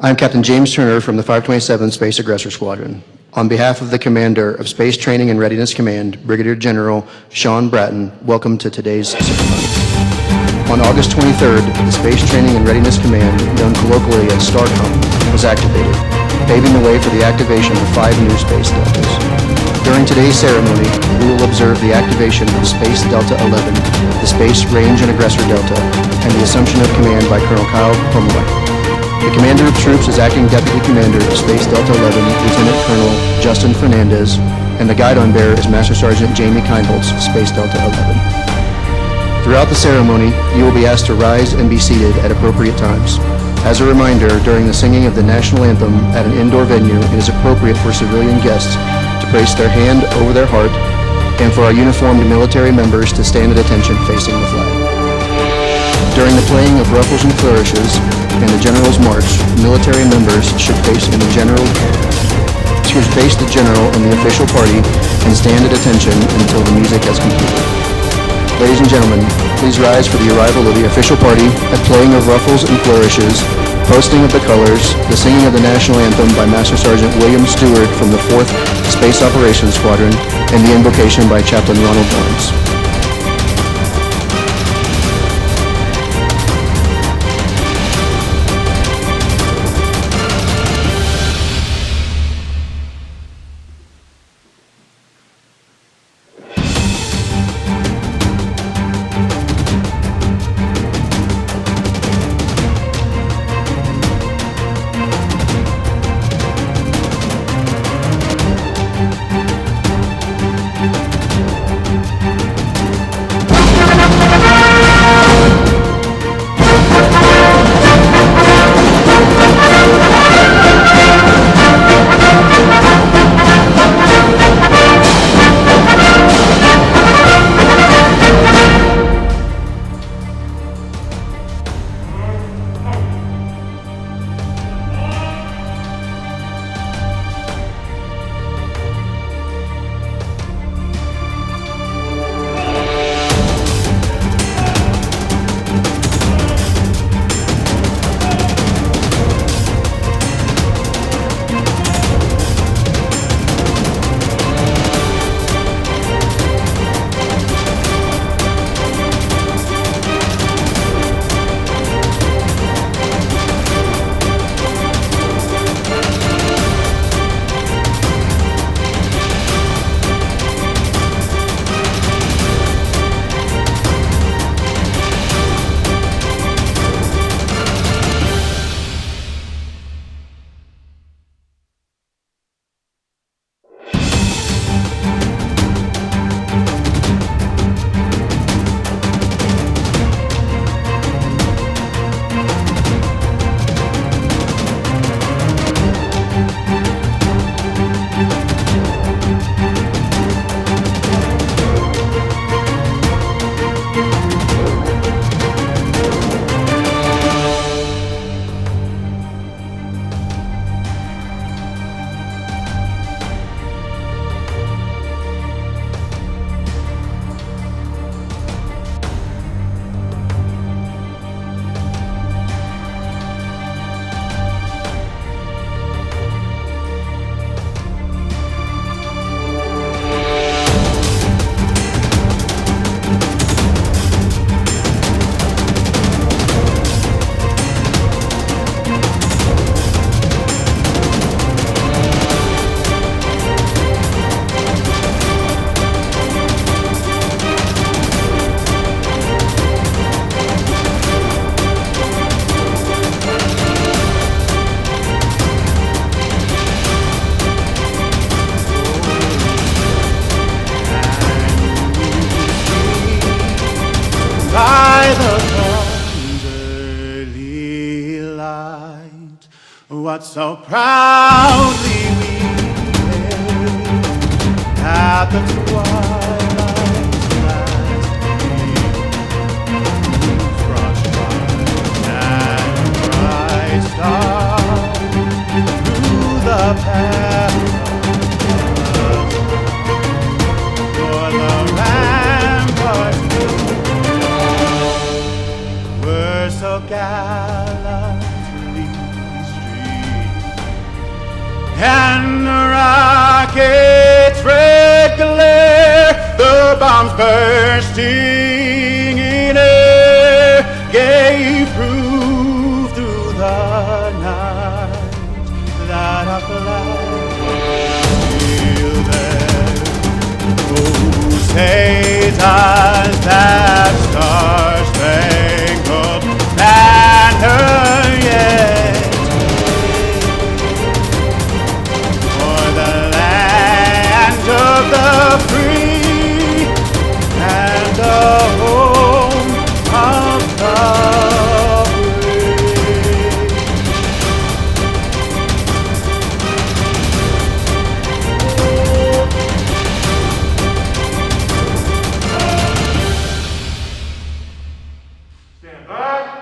I'm Captain James Turner from the 527th Space Aggressor Squadron. On behalf of the Commander of Space Training and Readiness Command, Brigadier General Sean Bratton, welcome to today's ceremony. On August 23rd, the Space Training and Readiness Command, known colloquially as STARCOM, was activated, paving the way for the activation of 5 new space deltas. During today's ceremony, we will observe the activation of Space Delta 11, the Space Range and Aggressor Delta, and the assumption of command by Colonel Kyle Pumroy. The Commander of Troops is Acting Deputy Commander of Space Delta 11, Lieutenant Colonel Justin Fernandez, and the guidon bearer is Master Sergeant Jamie Kindholtz, Space Delta 11. Throughout the ceremony, you will be asked to rise and be seated at appropriate times. As a reminder, during the singing of the National Anthem at an indoor venue, it is appropriate for civilian guests to place their hand over their heart and for our uniformed military members to stand at attention facing the flag. During the playing of ruffles and flourishes and the General's March, military members should face the general and the official party and stand at attention until the music has completed. Ladies and gentlemen, please rise for the arrival of the official party at playing of ruffles and flourishes, posting of the colors, the singing of the National Anthem by Master Sergeant William Stewart from the 4th Space Operations Squadron, and the invocation by Chaplain Ronald Barnes. What so proudly we hailed at the twilight's last gleam, whose broad stripes and bright stars through the perilous for the ramparts were so gallantly streamed. bombs bursting in air gave proof through the night that our flag still there. Oh, say does that star-spangled banner yet wave for the land of the free and the home of the brave. Stand by.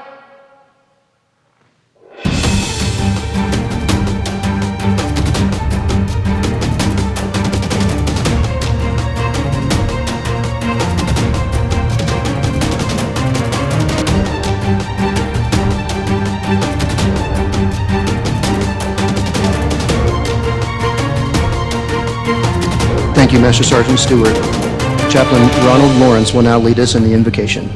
Thank you, Master Sergeant Stewart. Chaplain Ronald Lawrence will now lead us in the invocation.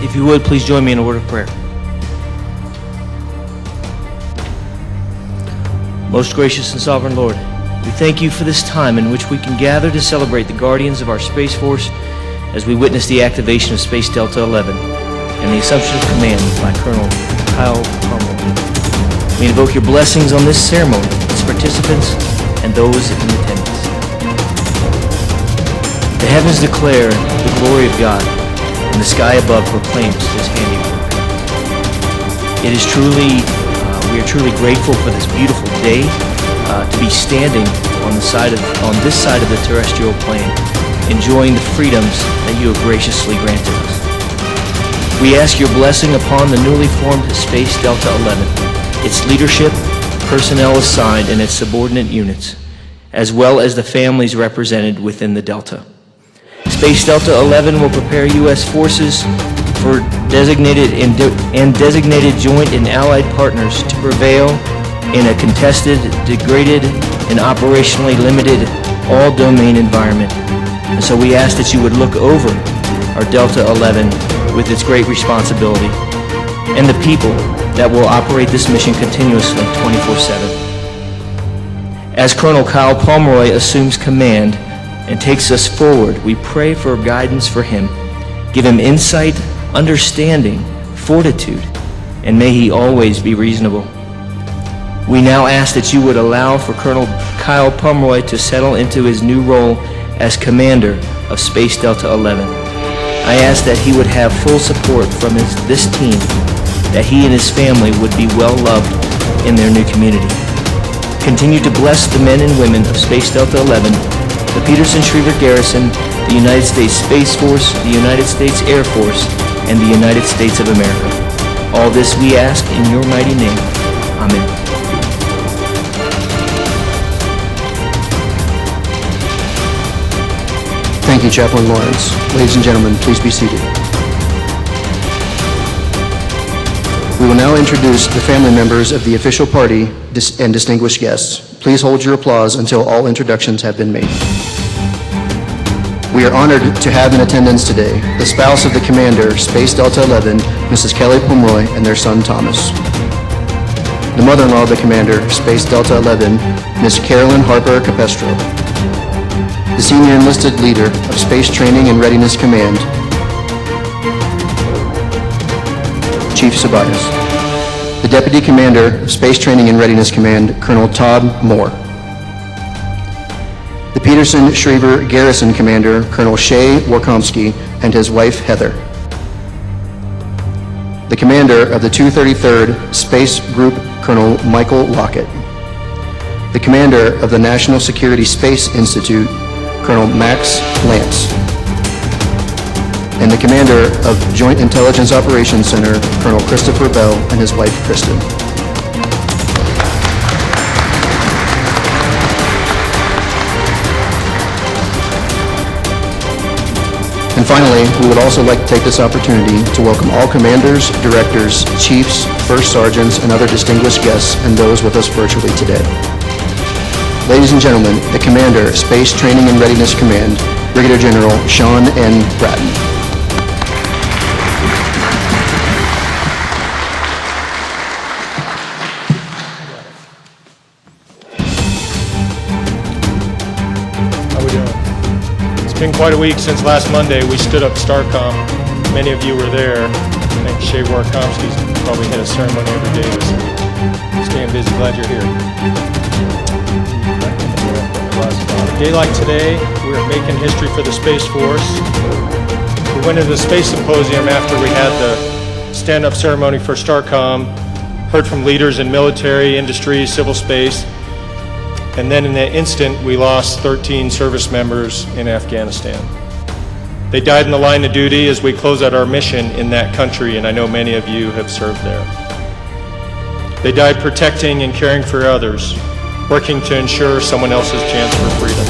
If you would, please join me in a word of prayer. Most gracious and sovereign Lord, we thank you for this time in which we can gather to celebrate the guardians of our Space Force as we witness the activation of Space Delta 11 and the assumption of command by Colonel Kyle Pumroy. We invoke your blessings on this ceremony, its participants, and those in attendance. The heavens declare the glory of God, and the sky above proclaims his handiwork. It is truly, we are truly grateful for this beautiful day, to be standing on this side of the terrestrial plane, enjoying the freedoms that you have graciously granted us. We ask your blessing upon the newly formed Space Delta 11, its leadership, personnel assigned, and its subordinate units, as well as the families represented within the Delta. Space Delta 11 will prepare U.S. forces for designated joint and allied partners to prevail in a contested, degraded, and operationally limited all-domain environment. And so we ask that you would look over our Delta 11 with its great responsibility and the people that will operate this mission continuously 24/7. As Colonel Kyle Pumroy assumes command and takes us forward, we pray for guidance for him. Give him insight, understanding, fortitude, and may he always be reasonable. We now ask that you would allow for Colonel Kyle Pumroy to settle into his new role as commander of Space Delta 11. I ask that he would have full support from this team, that he and his family would be well loved in their new community. Continue to bless the men and women of Space Delta 11, the Peterson-Schriever Garrison, the United States Space Force, the United States Air Force, and the United States of America. All this we ask in your mighty name. Amen. Thank you, Chaplain Lawrence. Ladies and gentlemen, please be seated. We will now introduce the family members of the official party and distinguished guests. Please hold your applause until all introductions have been made. We are honored to have in attendance today the spouse of the commander, Space Delta 11, Mrs. Kelly Pumroy, and their son, Thomas. The mother-in-law of the commander, Space Delta 11, Ms. Carolyn Harper Capestro. The senior enlisted leader of Space Training and Readiness Command, Chief Sabayas. The Deputy Commander of Space Training and Readiness Command, Colonel Todd Moore. The Peterson-Schriever Garrison Commander, Colonel Shay Warkomsky, and his wife, Heather. The Commander of the 233rd Space Group, Colonel Michael Lockett. The Commander of the National Security Space Institute, Colonel Max Lance. And the Commander of Joint Intelligence Operations Center, Colonel Christopher Bell, and his wife, Kristen. And finally, we would also like to take this opportunity to welcome all commanders, directors, chiefs, first sergeants, and other distinguished guests, and those with us virtually today. Ladies and gentlemen, the Commander, Space Training and Readiness Command, Brigadier General Sean N. Bratton. How we doing? It's been quite a week since last Monday we stood up STARCOM. Many of you were there. I think Shea Warkomski's probably had a ceremony every day this week. Staying busy, glad you're here. A day like today, we are making history for the Space Force. We went to the Space Symposium after we had the stand-up ceremony for STARCOM, heard from leaders in military, industry, civil space, and then in that instant, we lost 13 service members in Afghanistan. They died in the line of duty as we close out our mission in that country, and I know many of you have served there. They died protecting and caring for others, working to ensure someone else's chance for freedom.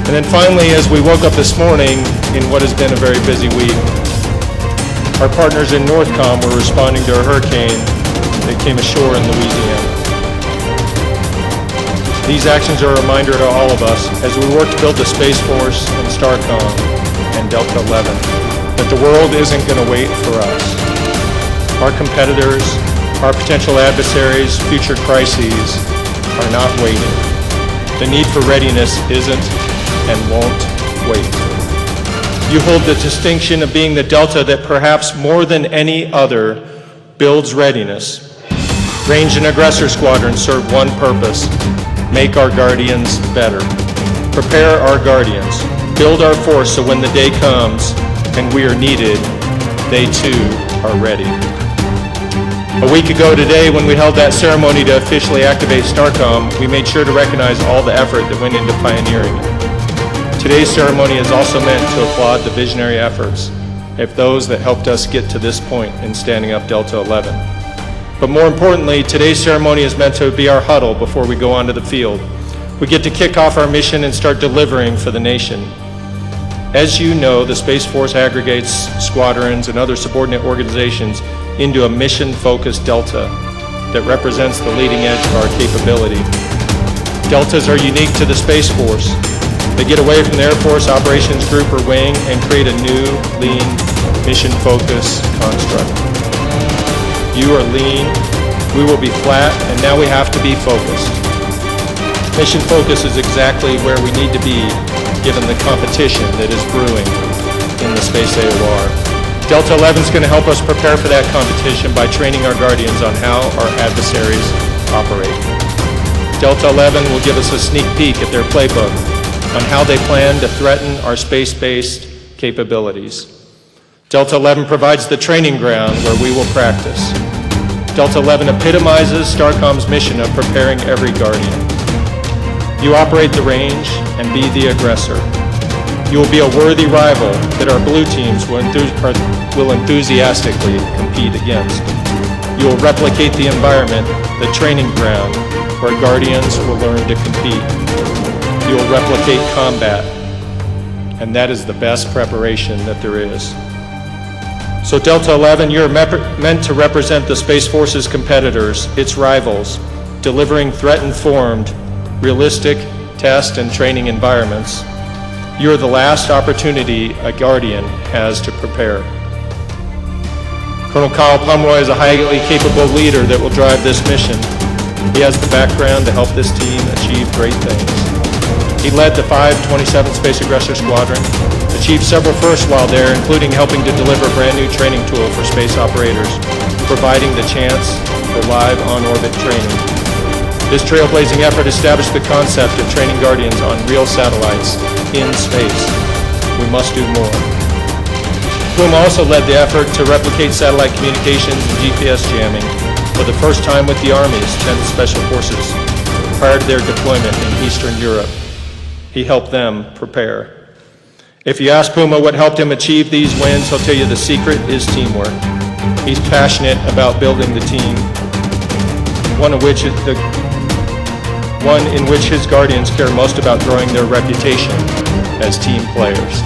And then finally, as we woke up this morning in what has been a very busy week, our partners in NORTHCOM were responding to a hurricane that came ashore in Louisiana. These actions are a reminder to all of us as we work to build the Space Force and STARCOM and Delta 11 that the world isn't going to wait for us. Our competitors, our potential adversaries, future crises are not waiting. The need for readiness isn't and won't wait. You hold the distinction of being the Delta that perhaps more than any other builds readiness. Range and Aggressor squadrons serve one purpose: make our Guardians better. Prepare our Guardians. Build our force so when the day comes and we are needed, they too are ready. A week ago today, when we held that ceremony to officially activate STARCOM, we made sure to recognize all the effort that went into pioneering it. Today's ceremony is also meant to applaud the visionary efforts of those that helped us get to this point in standing up Delta 11. But more importantly, today's ceremony is meant to be our huddle before we go onto the field. We get to kick off our mission and start delivering for the nation. As you know, the Space Force aggregates squadrons and other subordinate organizations into a mission-focused Delta that represents the leading edge of our capability. Deltas are unique to the Space Force. They get away from the Air Force Operations Group or Wing and create a new, lean, mission-focused construct. You are lean, we will be flat, and now we have to be focused. Mission focus is exactly where we need to be given the competition that is brewing in the space AOR. Delta 11 is going to help us prepare for that competition by training our Guardians on how our adversaries operate. Delta 11 will give us a sneak peek at their playbook on how they plan to threaten our space-based capabilities. Delta 11 provides the training ground where we will practice. Delta 11 epitomizes STARCOM's mission of preparing every Guardian. You operate the range and be the aggressor. You will be a worthy rival that our blue teams will enthusiastically compete against. You will replicate the environment, the training ground, where Guardians will learn to compete. You will replicate combat, and that is the best preparation that there is. So Delta 11, you're meant to represent the Space Force's competitors, its rivals, delivering threat-informed, realistic test and training environments. You're the last opportunity a Guardian has to prepare. Colonel Pumroy is a highly capable leader that will drive this mission. He has the background to help this team achieve great things. He led the 527th Space Aggressor Squadron, achieved several firsts while there, including helping to deliver a brand new training tool for space operators, providing the chance for live on-orbit training. This trailblazing effort established the concept of training Guardians on real satellites in space. We must do more. Puma also led the effort to replicate satellite communications and GPS jamming for the first time with the Army's 10th Special Forces prior to their deployment in Eastern Europe. He helped them prepare. If you ask Puma what helped him achieve these wins, he'll tell you the secret is teamwork. He's passionate about building the team, one in which his Guardians care most about growing their reputation as team players.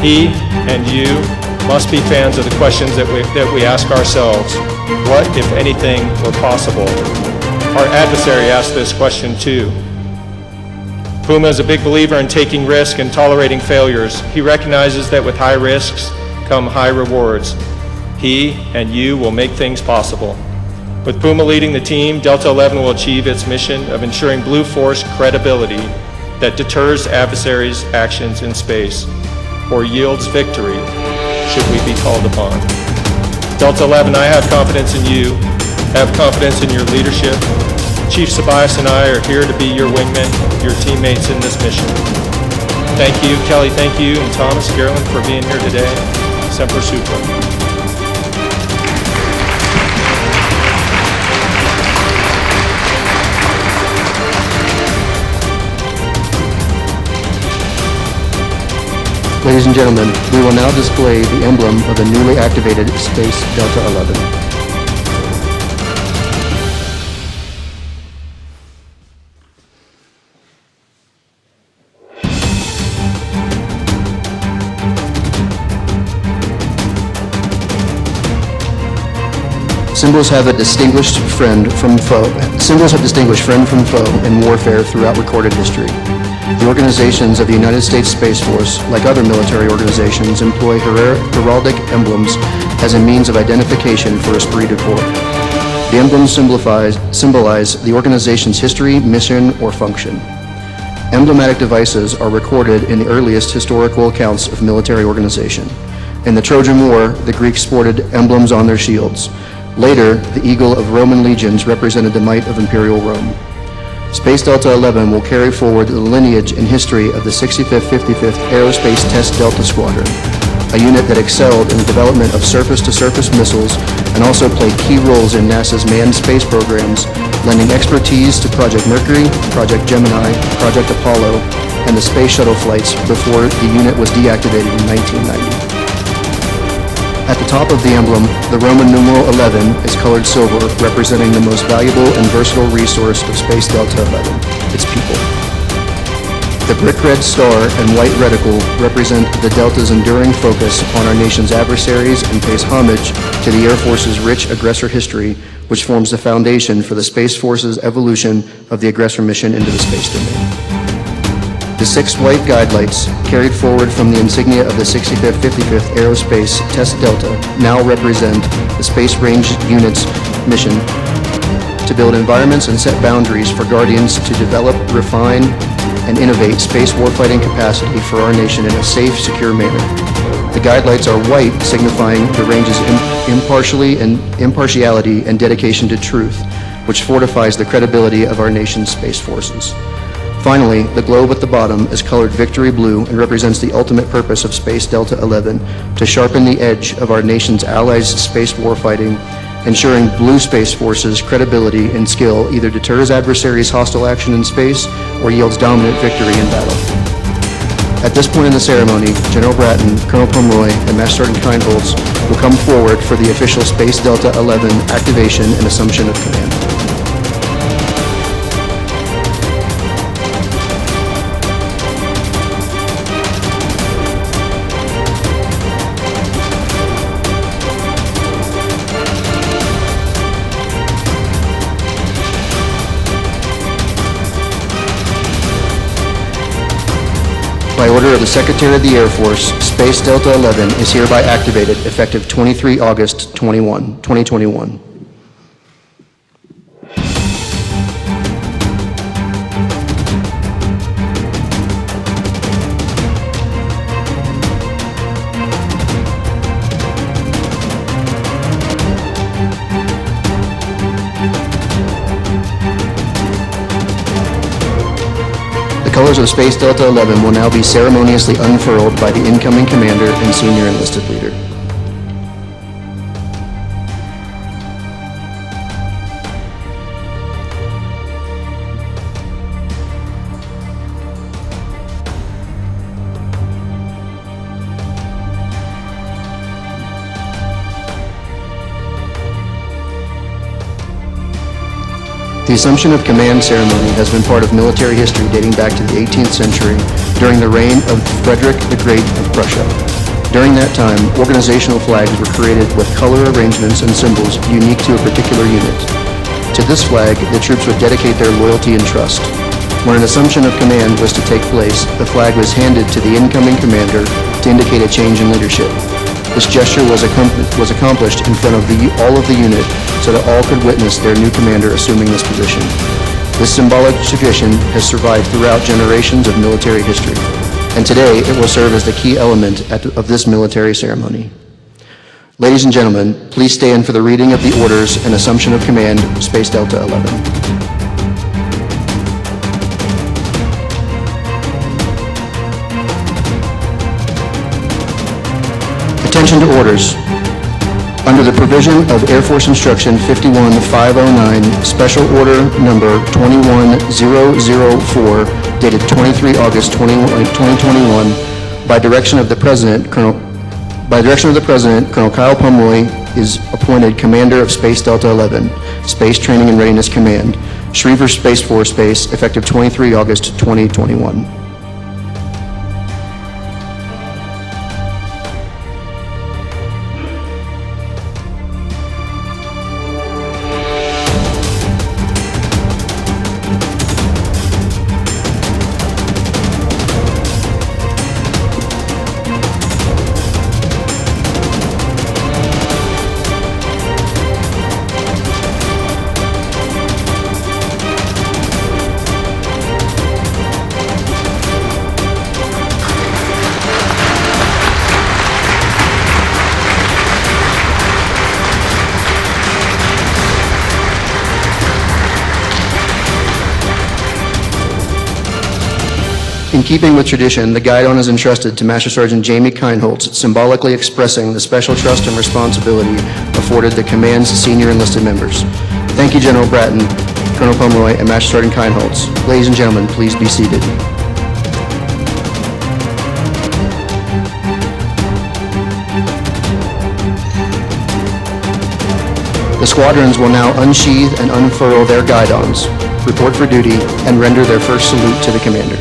He and you must be fans of the questions that we ask ourselves. What, if anything, were possible Our adversary asked this question too. Puma is a big believer in taking risk and tolerating failures. He recognizes that with high risks come high rewards. He and you will make things possible. With Puma leading the team, Delta 11 will achieve its mission of ensuring Blue Force credibility that deters adversaries' actions in space or yields victory should we be called upon. Delta 11, I have confidence in you, have confidence in your leadership. Chief Sabias and I are here to be your wingmen, your teammates in this mission. Thank you, Kelly, thank you, and Thomas, Carolyn, for being here today. Semper Supra. Ladies and gentlemen, we will now display the emblem of the newly activated Space Delta 11. Symbols have distinguished friend from foe in warfare throughout recorded history. The organizations of the United States Space Force, like other military organizations, employ heraldic emblems as a means of identification for esprit de corps. The emblems symbolize the organization's history, mission, or function. Emblematic devices are recorded in the earliest historical accounts of military organization. In the Trojan War, the Greeks sported emblems on their shields. Later, the eagle of Roman legions represented the might of Imperial Rome. Space Delta 11 will carry forward the lineage and history of the 65th 55th Aerospace Test Delta Squadron, a unit that excelled in the development of surface-to-surface missiles and also played key roles in NASA's manned space programs, lending expertise to Project Mercury, Project Gemini, Project Apollo, and the space shuttle flights before the unit was deactivated in 1990. At the top of the emblem, the Roman numeral 11 is colored silver, representing the most valuable and versatile resource of Space Delta 11, its people. The brick red star and white reticle represent the Delta's enduring focus on our nation's adversaries and pays homage to the Air Force's rich aggressor history, which forms the foundation for the Space Force's evolution of the aggressor mission into the space domain. The 6 white guide lights, carried forward from the insignia of the 65th 55th Aerospace Test Delta, now represent the Space Range Unit's mission to build environments and set boundaries for Guardians to develop, refine, and innovate space warfighting capacity for our nation in a safe, secure manner. The guide lights are white, signifying the range's impartiality and dedication to truth, which fortifies the credibility of our nation's space forces. Finally, the globe at the bottom is colored victory blue and represents the ultimate purpose of Space Delta 11, to sharpen the edge of our nation's allies' space warfighting, ensuring Blue Space Force's credibility and skill either deters adversaries' hostile action in space or yields dominant victory in battle. At this point in the ceremony, General Bratton, Colonel Pumroy, and Master Sergeant Kindholz will come forward for the official Space Delta 11 activation and assumption of command. By order of the Secretary of the Air Force, Space Delta 11 is hereby activated effective 23 August 2021. The colors of Space Delta 11 will now be ceremoniously unfurled by the incoming commander and senior enlisted leader. The Assumption of Command ceremony has been part of military history dating back to the 18th century during the reign of Frederick the Great of Prussia. During that time, organizational flags were created with color arrangements and symbols unique to a particular unit. To this flag, the troops would dedicate their loyalty and trust. When an assumption of command was to take place, the flag was handed to the incoming commander to indicate a change in leadership. This gesture was accomplished in front of all of the unit so that all could witness their new commander assuming this position. This symbolic tradition has survived throughout generations of military history, and today it will serve as the key element of this military ceremony. Ladies and gentlemen, please stand for the reading of the orders and assumption of command, Space Delta 11. Attention to orders. Under the provision of Air Force Instruction 51509, Special Order Number 21004, dated 23 August 2021, by direction of the President, Colonel Kyle Pumroy is appointed Commander of Space Delta 11, Space Training and Readiness Command, Schriever Space Force Base, effective 23 August 2021. In keeping with tradition, the guidon is entrusted to Master Sergeant Jamie Keinholz, symbolically expressing the special trust and responsibility afforded the command's senior enlisted members. Thank you, General Bratton, Colonel Pumroy, and Master Sergeant Keinholz. Ladies and gentlemen, please be seated. The squadrons will now unsheathe and unfurl their guidons, report for duty, and render their first salute to the commander.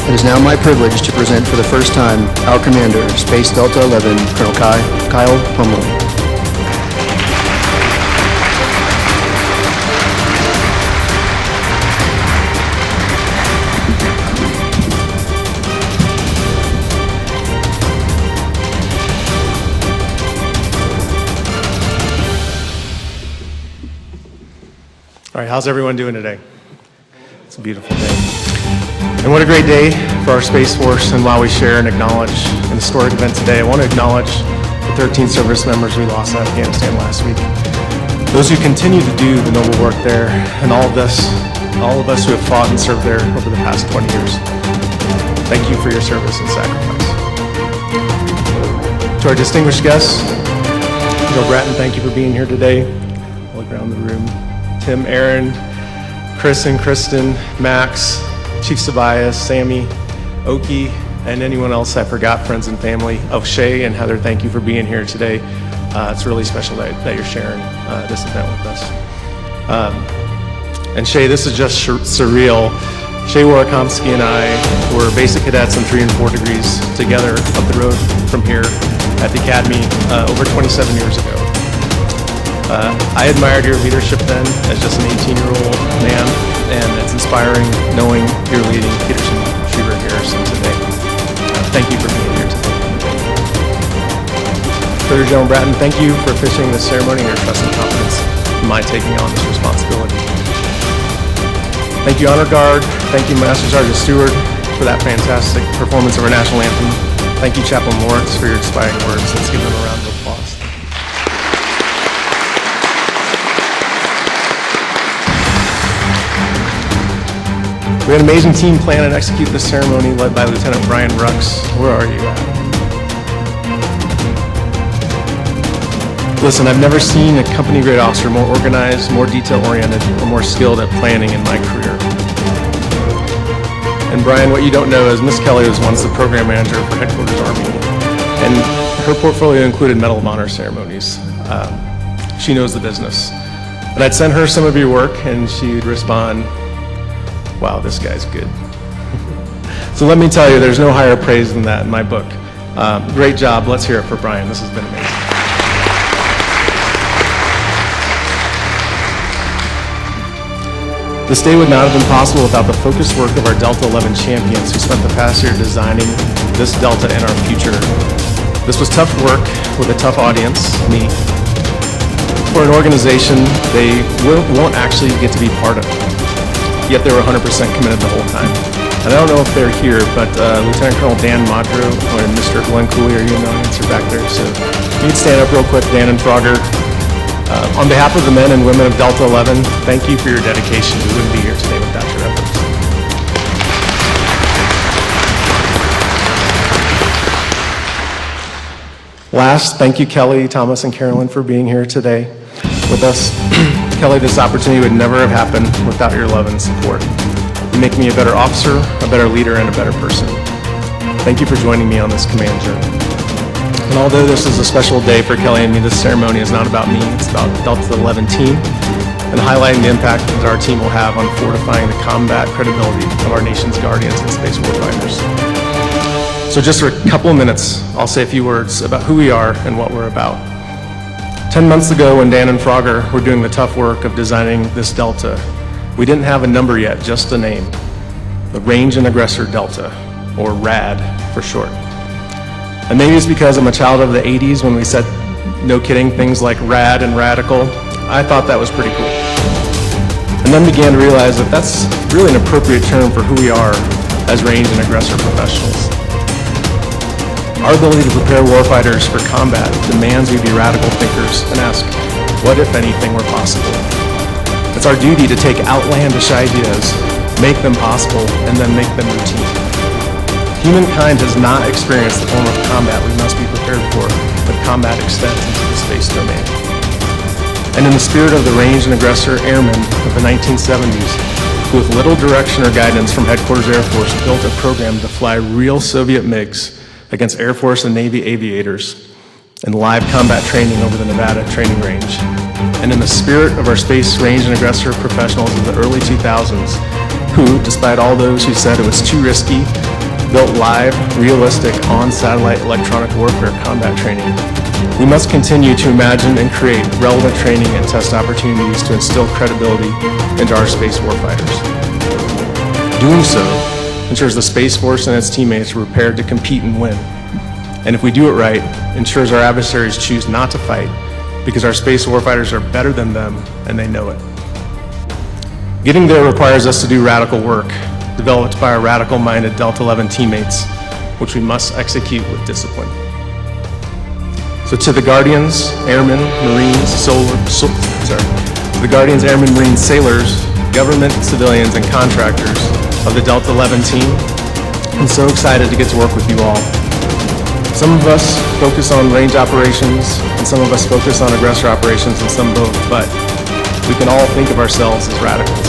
It is now my privilege to present for the first time our commander, Space Delta 11, Colonel Kyle Pumroy. All right, how's everyone doing today? It's a beautiful day. And what a great day for our Space Force, and while we share and acknowledge an historic event today, I want to acknowledge the 13 service members we lost in Afghanistan last week. those who continue to do the noble work there, and all of us who have fought and served there over the past 20 years. Thank you for your service and sacrifice. To our distinguished guests, Joe Bratton, thank you for being here today. I'll look around the room. Tim, Aaron, Chris and Kristen, Max, Chief Tobias, Sammy, Oki, and anyone else I forgot, friends and family. Oh, Shay and Heather, thank you for being here today. It's really special that you're sharing this event with us. And Shay, this is just surreal. Shay Warakomsky and I were basic cadets in 3 and 4 degrees together up the road from here at the Academy over 27 years ago. I admired your leadership then as just an 18-year-old man, and it's inspiring knowing you're leading Peterson Schriever Garrison today. Thank you for being here today. Further, General Bratton, thank you for officiating this ceremony and your trust and confidence in my taking on this responsibility. Thank you, Honor Guard. Thank you, Master Sergeant Stewart, for that fantastic performance of our national anthem. Thank you, Chaplain Lawrence, for your inspiring words. Let's give them a round of applause. We had an amazing team plan and execute this ceremony led by Lieutenant Brian Rux. Where are you at? Listen, I've never seen a company grade officer more organized, more detail-oriented, or more skilled at planning in my career. And Brian, what you don't know is Miss Kelly was once the program manager for Headquarters Army, and her portfolio included Medal of Honor ceremonies. She knows the business. And I'd send her some of your work, and she'd respond, "Wow, this guy's good." So let me tell you, there's no higher praise than that in my book. Great job. Let's hear it for Brian. This has been amazing. This day would not have been possible without the focused work of our Delta 11 champions who spent the past year designing this Delta and our future. This was tough work with a tough audience, me, for an organization they won't actually get to be part of. Yet they were 100% committed the whole time. And I don't know if they're here, but Lieutenant Colonel Dan Modro or Mr. Glenn Cooley are you in the audience or back there? So you can stand up real quick, Dan and Frogger. On behalf of the men and women of Delta 11, thank you for your dedication. We wouldn't be here today without your efforts. Last, thank you Kelly, Thomas, and Carolyn for being here today with us. Kelly, this opportunity would never have happened without your love and support. You make me a better officer, a better leader, and a better person. Thank you for joining me on this command journey. And although this is a special day for Kelly and me, this ceremony is not about me, it's about Delta 11 team and highlighting the impact that our team will have on fortifying the combat credibility of our nation's guardians and space warfighters. So just for a couple of minutes, I'll say a few words about who we are and what we're about. 10 months ago, when Dan and Frogger were doing the tough work of designing this Delta, we didn't have a number yet, just a name, the Range and Aggressor Delta, or RAD for short. And maybe it's because I'm a child of the 80s when we said, no kidding, things like rad and radical. I thought that was pretty cool. And then began to realize that that's really an appropriate term for who we are as range and aggressor professionals. Our ability to prepare warfighters for combat demands we be radical thinkers and ask, what if anything were possible? It's our duty to take outlandish ideas, make them possible, and then make them routine. Humankind has not experienced the form of combat we must be prepared for, but combat extends into the space domain. And in the spirit of the Range and Aggressor Airmen of the 1970s, who with little direction or guidance from Headquarters Air Force built a program to fly real Soviet MiGs against Air Force and Navy aviators and live combat training over the Nevada training range. And in the spirit of our space range and aggressor professionals of the early 2000s, who, despite all those who said it was too risky, built live, realistic, on-satellite electronic warfare combat training, we must continue to imagine and create relevant training and test opportunities to instill credibility into our space warfighters. Doing so ensures the Space Force and its teammates are prepared to compete and win. And if we do it right, ensures our adversaries choose not to fight because our space warfighters are better than them and they know it. Getting there requires us to do radical work, developed by our radical-minded Delta 11 teammates, which we must execute with discipline. So to the Guardians, Airmen, Marines, the Guardians Airmen Marine sailors, government, civilians, and contractors of the Delta 11 team. I'm so excited to get to work with you all. Some of us focus on range operations, and some of us focus on aggressor operations, and some both, but we can all think of ourselves as radicals.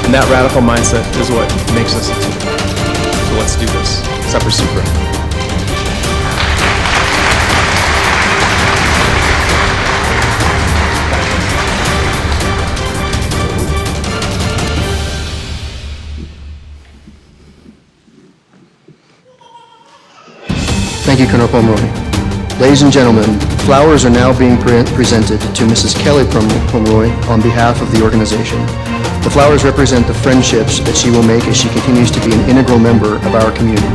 And that radical mindset is what makes us a team. So let's do this. Semper Supra. Thank you, Colonel Pumroy. Ladies and gentlemen, flowers are now being presented to Mrs. Kelly Pumroy on behalf of the organization. The flowers represent the friendships that she will make as she continues to be an integral member of our community.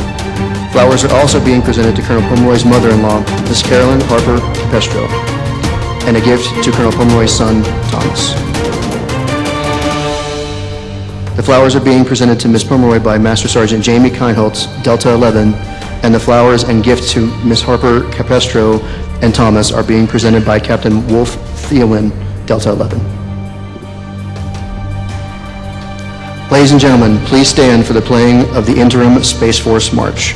Flowers are also being presented to Colonel Pumroy's mother-in-law, Ms. Carolyn Harper Capestro, and a gift to Colonel Pumroy's son, Thomas. The flowers are being presented to Ms. Pumroy by Master Sergeant Jamie Keinholtz, Delta 11, and the flowers and gift to Ms. Harper Capestro and Thomas are being presented by Captain Wolf Thielin, Delta 11. Ladies and gentlemen, please stand for the playing of the interim Space Force March.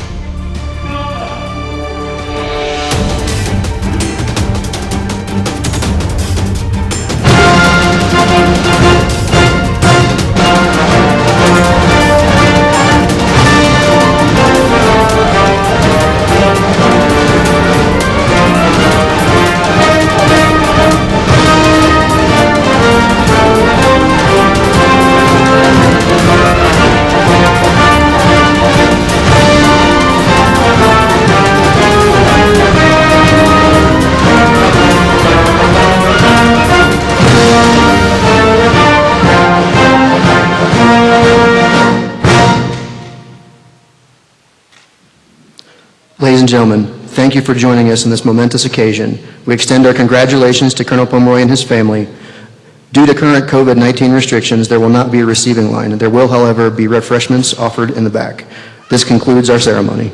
Ladies and gentlemen, thank you for joining us on this momentous occasion. We extend our congratulations to Colonel Pumroy and his family. Due to current COVID-19 restrictions, there will not be a receiving line. There will, however, be refreshments offered in the back. This concludes our ceremony.